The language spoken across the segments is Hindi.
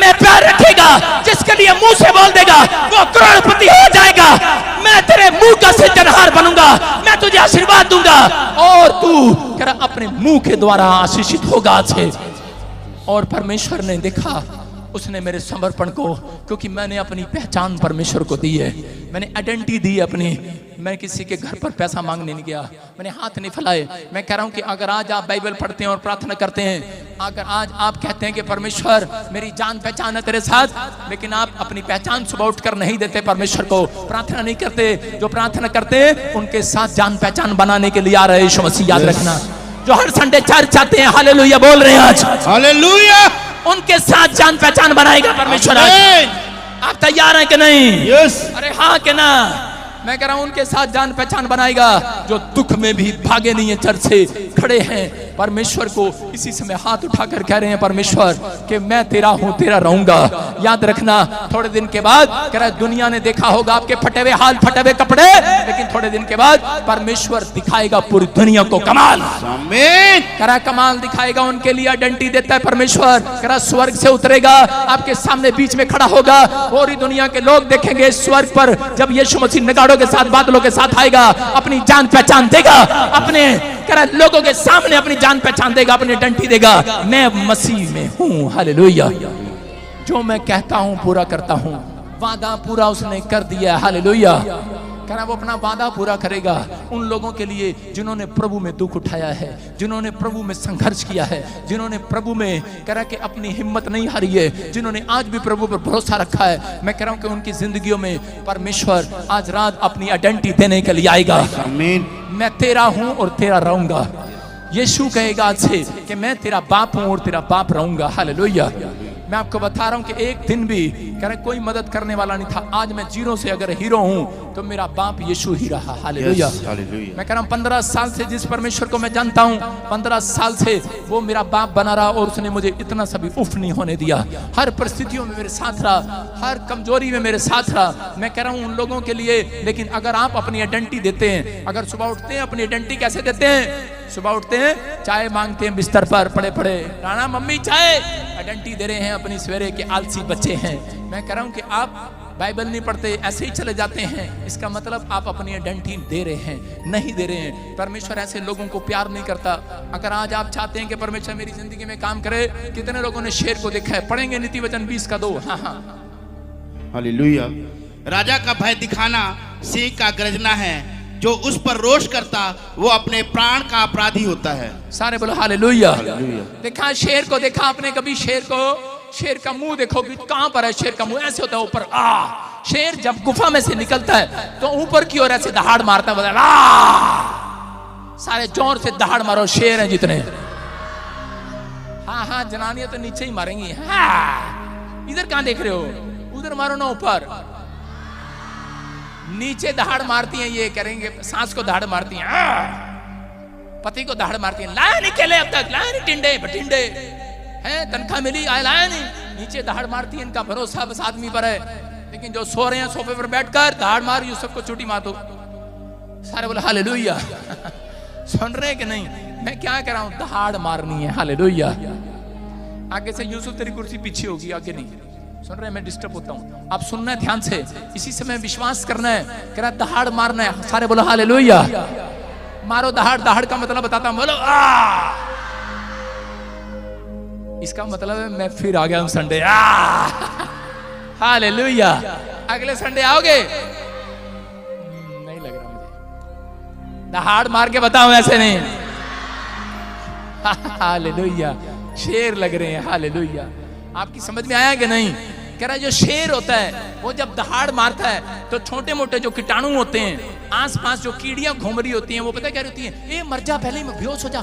में प्यार रखेगा, जिसके लिए मुंह से बोल देगा वो करोड़पति हो जाएगा। मैं तेरे मुंह का सृजनहार बनूंगा, मैं तुझे आशीर्वाद दूंगा और तू कह रहा अपने मुंह के द्वारा आशीषित होगा से। और परमेश्वर ने देखा, उसने मेरे समर्पण को, क्योंकि मैंने अपनी पहचान परमेश्वर को दी है, मैंने आइडेंटिटी दी अपनी। मैं किसी के घर पर पैसा मांगने नहीं गया, मैंने हाथ नहीं फैलाए। मैं कह रहा हूं कि अगर आज आप बाइबल पढ़ते हैं और प्रार्थना करते हैं, अगर आज आप कहते हैं कि परमेश्वर मेरी जान पहचान है तेरे साथ, लेकिन आप अपनी पहचान सुबह उठकर नहीं देते परमेश्वर को, प्रार्थना नहीं करते, जो प्रार्थना करते हैं उनके साथ जान पहचान बनाने के लिए आ रहे यीशु मसीह, याद रखना। जो हर संडे चर्च आते हैं, हालेलुया बोल रहे हैं आज, हालेलुया, उनके साथ जान पहचान बनाएगा परमेश्वर। आप तैयार हैं कि नहीं? यस। अरे हाँ कि ना? मैं कह रहा हूं उनके साथ जान पहचान बनाएगा जो दुख में भी भागे नहीं है, चर्च से खड़े हैं। परमेश्वर को इसी समय हाथ उठाकर कह रहे हैं परमेश्वर कि मैं तेरा हूं, तेरा रहूंगा। याद रखना, थोड़े दिन के बाद कह रहा है दुनिया ने देखा होगा आपके फटे हुए हाल, फटे हुए कपड़े, लेकिन थोड़े दिन के बाद परमेश्वर दिखाएगा पूरी दुनिया को कमाल। आमीन। कह रहा कमाल दिखाएगा, उनके लिए आइडेंटिटी देता है परमेश्वर। कह रहा स्वर्ग से उतरेगा, आपके सामने बीच में खड़ा होगा, पूरी दुनिया के लोग देखेंगे स्वर्ग पर जब यीशु मसीह नगाड़ों के साथ, बादलों के साथ आएगा, अपनी जान पहचान देगा, अपने कह रहा लोगों के सामने अपनी जान पहचान देगा, अपनी आइडेंटिटी देगा, मैं मसीह में हूं। हालेलुया। जो मैं कहता हूं पूरा करता हूं, वादा पूरा उसने कर दिया। हालेलुया। कह रहा वो अपना वादा पूरा करेगा उन लोगों के लिए जिन्होंने प्रभु में दुख उठाया है, जिन्होंने प्रभु में संघर्ष किया है, जिन्होंने प्रभु में कह रहा कि अपनी हिम्मत नहीं हारी है, जिन्होंने आज भी प्रभु पर भरोसा रखा है। मैं कह रहा हूं कि उनकी जिंदगियों में परमेश्वर आज रात अपनी आइडेंटिटी देने के लिए आएगा। आमीन। मैं तेरा हूं और तेरा रहूंगा। यीशु कहेगा आज से कि मैं तेरा बाप हूं और तेरा बाप रहूंगा। हालेलुया। मैं आपको बता रहा हूं कि एक दिन भी कह रहे कोई मदद करने वाला नहीं था, आज मैं जीरो से अगर हीरो हूं तो मेरा बाप यीशु ही रहा। हालेलुया। मैं कह रहा हूं 15 साल से जिस परमेश्वर को मैं जानता हूं, 15 साल से वो मेरा बाप बना रहा और उसने मुझे इतना सा भी उफ नहीं होने दिया। हर परिस्थितियों में मेरे साथ रहा, हर कमजोरी में मेरे साथ रहा। मैं कह रहा हूं उन लोगों के लिए, लेकिन अगर आप अपनी आइडेंटिटी देते हैं, अगर सुबह उठते हैं अपनी आइडेंटिटी कैसे देते हैं? सुबह उठते हैं, चाय मांगते हैं बिस्तर पर पड़े पड़े, राणा मम्मी चाय, आइडेंटिटी दे रहे हैं अपनी सवेरे के आलसी बच्चे हैं। मैं कह रहा हूं कि आप बाइबल नहीं पढ़ते, ऐसे ही चले जाते हैं, इसका मतलब आप अपनी आइडेंटिटी दे रहे हैं, नहीं दे रहे हैं। परमेश्वर ऐसे लोगों को प्यार नहीं करता। अगर आज आप चाहते हैं कि परमेश्वर मेरी जिंदगी में काम करे, कितने लोगों ने शेर को देखा है? पढ़ेंगे नीति वचन 20 का 2। हाँ हाँ, हालेलुया। राजा का भय दिखाना सिंह का गर्जना है, जो उस पर रोष करता वो अपने प्राण का अपराधी होता है। सारे बोलो हालेलुया। देखा शेर को, देखा आपने कभी शेर को? शेर का मुंह देखो कि कहां पर है शेर का मुंह, ऐसे होता है ऊपर। शेर जब गुफा में से निकलता है तो ऊपर की ओर ऐसे दहाड़ मारता है, सारे जोर से दहाड़ मारो, शेर है जितने। हाँ हाँ, जनानियां तो नीचे ही मारेंगी। हाँ, इधर कहां देख रहे हो? उधर मारो ना, ऊपर। नीचे दहाड़ मारती हैं, ये करेंगे सांस को दहाड़ मारती हैं, पति को दहाड़ मारती हैं। लाया नहीं केले अब तक, लाया नहीं टिंडे भटिंडे हैं, तनख्वाह मिली आया लाया नहीं। नीचे दहाड़ मारती है, इनका भरोसा बस आदमी पर है। लेकिन जो सो रहे हैं सोफे पर बैठकर, दहाड़ मार यूसुफ को चुटी मार दो। सारे बोले हालेलुया। सुन रहे हैं कि नहीं? मैं क्या कह रहा हूं? दहाड़ मारनी है। हालेलुया। आगे से यूसुफ तेरी कुर्सी पीछे होगी, आगे नहीं। सुन रहे हैं? मैं डिस्टर्ब होता हूं, आप सुनना है ध्यान से, इसी समय विश्वास करना है। कह रहा दहाड़ मारना है। सारे बोलो हालेलुया। मारो दहाड़। दहाड़ का मतलब बताता हूं, बोलो इसका मतलब है मैं फिर आ गया हूं संडे। हालेलुया। अगले संडे आओगे? नहीं लग रहा मुझे। दहाड़ मार के बताओ, ऐसे नहीं। हालेलुया। शेर लग रहे हैं। हालेलुया। आपकी समझ में आया कि नहीं? कह रहा जो शेर होता है वो जब दहाड़ मारता है तो छोटे मोटे जो कीटाणु होते हैं, आसपास जो कीड़ियां घूम रही होती हैं, वो पता क्या होती हैं? ए मर जा, पहले ही बेहोश हो जा।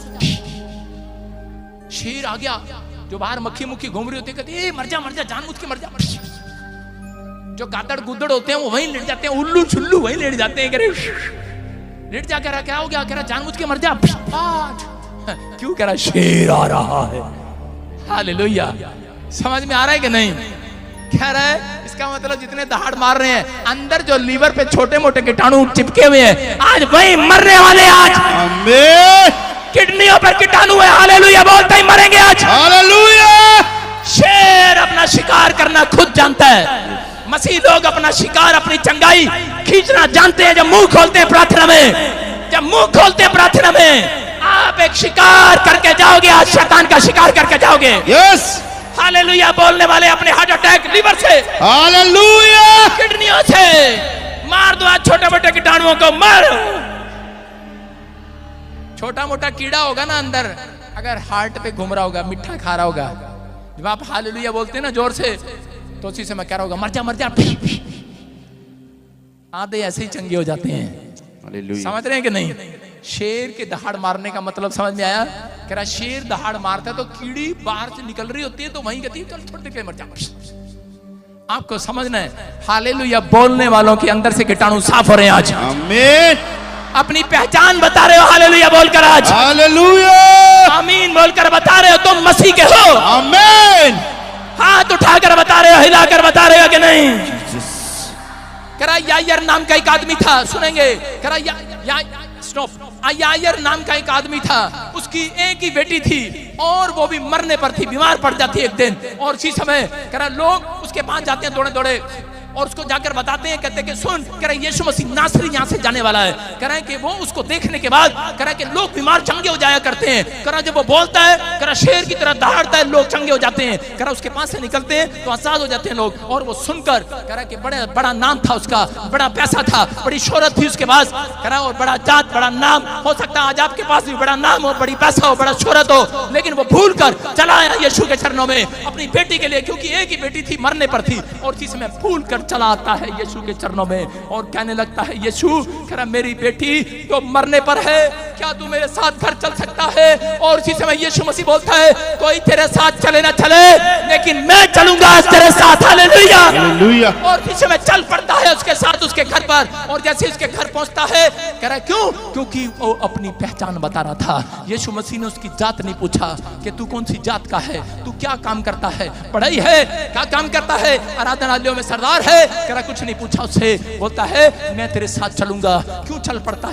शेर आ गया, जो बाहर मक्खी मुक्खी घूम रही होती है, कहती है मर जा जानबूझ के मर जा। जो गादड़ गुदड़ होते हैं वो वहीं लेट जाते हैं, उल्लू छुल्लू वहीं लेट जाते हैं। कह रहे लेट जा, कह रहा क्या हो गया? कह रहा जानबूझ के मर जा। क्यों? कह रहा शेर आ रहा है। हालेलुया। समझ में आ रहा है कि नहीं? कह रहा है इसका मतलब जितने दहाड़ मार रहे हैं, अंदर जो लीवर पे छोटे मोटे कीटाणु चिपके हुए हैं, आज वही मरने वाले। आज आमीन। किडनियों पर कीटाणु है। हालेलुया। बोलते ही मरेंगे आज। हालेलुया। शेर अपना शिकार शिकार करना खुद जानता है। मसीह लोग अपना शिकार, अपनी चंगाई खींचना जानते हैं। जब मुंह खोलते हैं प्रार्थना में, जब मुंह खोलते हैं प्रार्थना में, आप एक शिकार करके जाओगे, आज शैतान का शिकार करके जाओगे। यस, हालेलुया बोलने वाले अपने हार्ट अटैक, लिवर से, हालेलुया, किडनियों से मार दो आज छोटे मोटे कीटाणुओं को, मार। छोटा मोटा कीड़ा होगा ना अंदर, अगर हार्ट पे घूम रहा होगा, मिठा खा रहा होगा, जब आप हालेलुया बोलते हैं ना जोर से, तो उसी समय कह रहा होगा मर जा मर जा। आधे ऐसे ही चंगे हो जाते हैं। हालेलुया, समझ रहे हैं कि नहीं? शेर के दहाड़ मारने का मतलब समझ में आया? कह रहा शेर दहाड़ मारता है तो कीड़ी बाहर से निकल रही होती है, तो वहीं कहती है चल थोड़ी देर के मर जा। आपको समझना है, हालेलुया बोलने वालों के अंदर से कीटाणु साफ हो रहे हैं आज। आमीन, अपनी पहचान बता रहे हो हालेलुया बोलकर आज। हालेलुया, आमीन बोलकर बता रहे हो तुम मसीह के हो। आमीन, हाथ उठाकर बता रहे हो, हिलाकर बता रहे हो कि नहीं? करा यायर नाम का एक आदमी था, सुनेंगे। करा स्टॉप। यायर नाम का एक आदमी था, उसकी एक ही बेटी थी और वो भी मरने पर थी, बीमार पड़ जाती एक दिन। और इसी समय करा लोग उसके पास जाते हैं दौड़े दौड़े और उसको जाकर बताते हैं, कहते हैं कि सुन, कह रहे यीशु मसीह नासरी यहाँ से जाने वाला है। कह रहे कि वो उसको देखने के बाद कह रहे कि लोग बीमार चंगे हो जाया करते हैं। कह रहा जब वो बोलता है, कह रहा शेर की तरह दहाड़ता है, लोग चंगे हो जाते हैं। कह रहा उसके पास से निकलते हैं तो आजाद हो जाते हैं लोग। और वो सुनकर कह रहा कि बड़ा नाम था उसका, बड़ा पैसा था, बड़ी शोहरत थी उसके पास। कह रहा और बड़ा जात, बड़ा नाम। हो सकता है आज आपके पास भी बड़ा नाम हो, बड़ी पैसा हो, बड़ा शोहरत हो, लेकिन वो भूल कर चला आया यीशु के चरणों में अपनी बेटी के लिए, क्योंकि एक ही बेटी थी, मरने पर थी। और इसी समय भूल कर चला आता है यीशु के चरणों में और कहने लगता है यीशु, कह रहा मेरी बेटी तो मरने पर है, क्या तू मेरे साथ घर चल सकता है? और इसी समय यीशु मसीह बोलता है कोई तेरे साथ चले ना चले, लेकिन मैं चलूंगा आज तेरे साथ। Hallelujah, hallelujah. और इसी समय चल पड़ता है उसके साथ उसके घर पर। और जैसे उसके घर पहुंचता है, कह रहा क्यों? क्योंकि वो अपनी पहचान बता रहा था। यीशु मसीह ने उसकी जात नहीं पूछा कि तू कौन सी जात का है, तू क्या काम करता है, पढ़ाई है, क्या काम करता है, आराधनालयों में सरदार है। कह रहा कुछ नहीं पूछा उससे, बोलता है मैं तेरे साथ चलूंगा। क्यों चल पड़ता है?